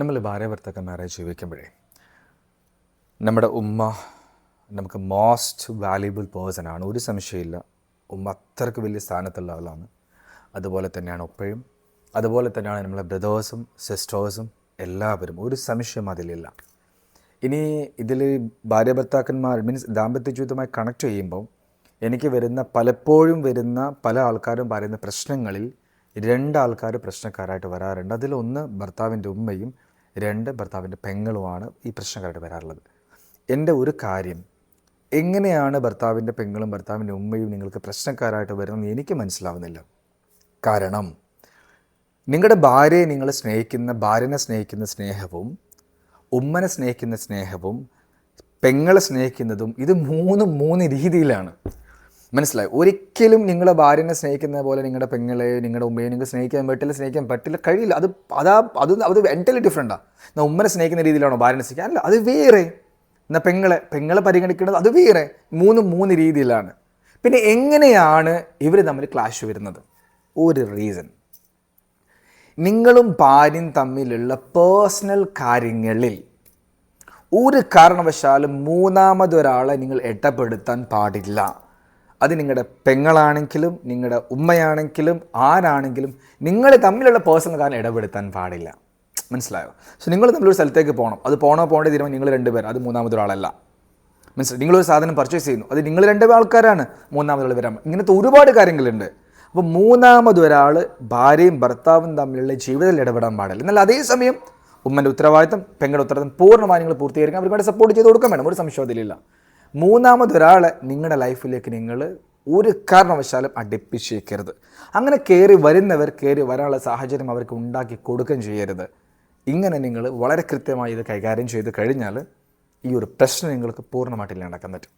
നമ്മൾ ഭാര്യ ഭർത്താക്കന്മാരായി ജീവിക്കുമ്പോഴേ നമ്മുടെ ഉമ്മ നമുക്ക് മോസ്റ്റ് വാല്യുബിൾ പേഴ്സണാണ്, ഒരു സംശയമില്ല. ഉമ്മ അത്രയ്ക്ക് വലിയ സ്ഥാനത്തുള്ള ആളാണ്. അതുപോലെ തന്നെയാണ് ഉപ്പയും, അതുപോലെ തന്നെയാണ് നമ്മളെ ബ്രദേഴ്സും സിസ്റ്റേഴ്സും എല്ലാവരും, ഒരു സംശയം അതിലില്ല. ഇനി ഇതിൽ ഭാര്യ ഭർത്താക്കന്മാർ മീൻസ് ദാമ്പത്യ ജീവിതമായി കണക്ട് ചെയ്യുമ്പോൾ എനിക്ക് പലപ്പോഴും വരുന്ന പല ആൾക്കാരും പറയുന്ന പ്രശ്നങ്ങളിൽ രണ്ടാൾക്കാർ പ്രശ്നക്കാരായിട്ട് വരാറുണ്ട്. അതിലൊന്ന് ഭർത്താവിൻ്റെ ഉമ്മയും രണ്ട് ഭർത്താവിൻ്റെ പെങ്ങളുമാണ് ഈ പ്രശ്നക്കാരായിട്ട് വരാറുള്ളത്. എൻ്റെ ഒരു കാര്യം, എങ്ങനെയാണ് ഭർത്താവിൻ്റെ പെങ്ങളും ഭർത്താവിൻ്റെ ഉമ്മയും നിങ്ങൾക്ക് പ്രശ്നക്കാരായിട്ട് വരുന്നത് എനിക്ക് മനസ്സിലാവുന്നില്ല. കാരണം നിങ്ങളുടെ ഭാര്യയെ ഭാര്യനെ സ്നേഹിക്കുന്ന സ്നേഹവും ഉമ്മനെ സ്നേഹിക്കുന്ന സ്നേഹവും പെങ്ങളെ സ്നേഹിക്കുന്നതും ഇത് മൂന്ന് രീതിയിലാണ്. മനസ്സിലായി? ഒരിക്കലും നിങ്ങളുടെ ഭാര്യനെ സ്നേഹിക്കുന്ന പോലെ നിങ്ങളുടെ പെങ്ങളെ നിങ്ങളുടെ ഉമ്മയെ നിങ്ങൾക്ക് സ്നേഹിക്കാൻ പറ്റില്ല, കഴിയില്ല. അത് എൻ്റലി ഡിഫറെൻറ്റാണ്. എന്നാൽ ഉമ്മനെ സ്നേഹിക്കുന്ന രീതിയിലാണോ ഭാര്യനെ സ്നേഹിക്കുക? അല്ല, അത് വേറെ. എന്നാൽ പെങ്ങളെ പരിഗണിക്കുന്നത് അത് വേറെ. മൂന്ന് രീതിയിലാണ്. പിന്നെ എങ്ങനെയാണ് ഇവർ തമ്മിൽ ക്ലാഷ് വരുന്നത്? ഒരു റീസൺ, നിങ്ങളും ഭാര്യയും തമ്മിലുള്ള പേഴ്സണൽ കാര്യങ്ങളിൽ ഒരു കാരണവശാലും മൂന്നാമതൊരാളെ നിങ്ങൾ ഇടപെടുത്താൻ പാടില്ല. അത് നിങ്ങളുടെ പെങ്ങളാണെങ്കിലും നിങ്ങളുടെ ഉമ്മയാണെങ്കിലും ആരാണെങ്കിലും നിങ്ങൾ തമ്മിലുള്ള പേഴ്സണൽ കാര്യം ഇടപെടുത്താൻ പാടില്ല. മനസ്സിലായോ? സോ നിങ്ങൾ തമ്മിലൊരു സ്ഥലത്തേക്ക് പോകണം, അത് പോകേണ്ട തീരുമാനം നിങ്ങൾ രണ്ടുപേർ, അത് മൂന്നാമതൊരാളല്ല. മനസ്സിലായി? നിങ്ങളൊരു സാധനം പർച്ചേസ് ചെയ്യുന്നു, അത് നിങ്ങൾ രണ്ട് ആൾക്കാരാണ്, മൂന്നാമതൊരാൾ വരാൻ. ഇങ്ങനത്തെ ഒരുപാട് കാര്യങ്ങളുണ്ട്. അപ്പോൾ മൂന്നാമതൊരാൾ ഭാര്യയും ഭർത്താവും തമ്മിലുള്ള ജീവിതത്തിൽ ഇടപെടാൻ പാടില്ല. എന്നാൽ അതേസമയം ഉമ്മൻ്റെ ഉത്തരവാദിത്തം പെങ്ങളുടെ ഉത്തരവാദിത്തം പൂർണ്ണമായി നിങ്ങൾ പൂർത്തീകരിക്കാൻ അവർക്ക് വേണ്ടി സപ്പോർട്ട് ചെയ്ത് കൊടുക്കാൻ വേണം, ഒരു സംശയത്തിലില്ല. മൂന്നാമതൊരാളെ നിങ്ങളുടെ ലൈഫിലേക്ക് നിങ്ങൾ ഒരു കാരണവശാലും അടുപ്പിച്ചേക്കരുത്. അങ്ങനെ കയറി വരാനുള്ള സാഹചര്യം അവർക്ക് ഉണ്ടാക്കി കൊടുക്കുകയും ചെയ്യരുത്. ഇങ്ങനെ നിങ്ങൾ വളരെ കൃത്യമായി ഇത് കൈകാര്യം ചെയ്ത് കഴിഞ്ഞാൽ ഈ ഒരു പ്രശ്നം നിങ്ങൾക്ക് പൂർണ്ണമായിട്ട് ഇല്ലാണ്ടാക്കാൻ പറ്റും.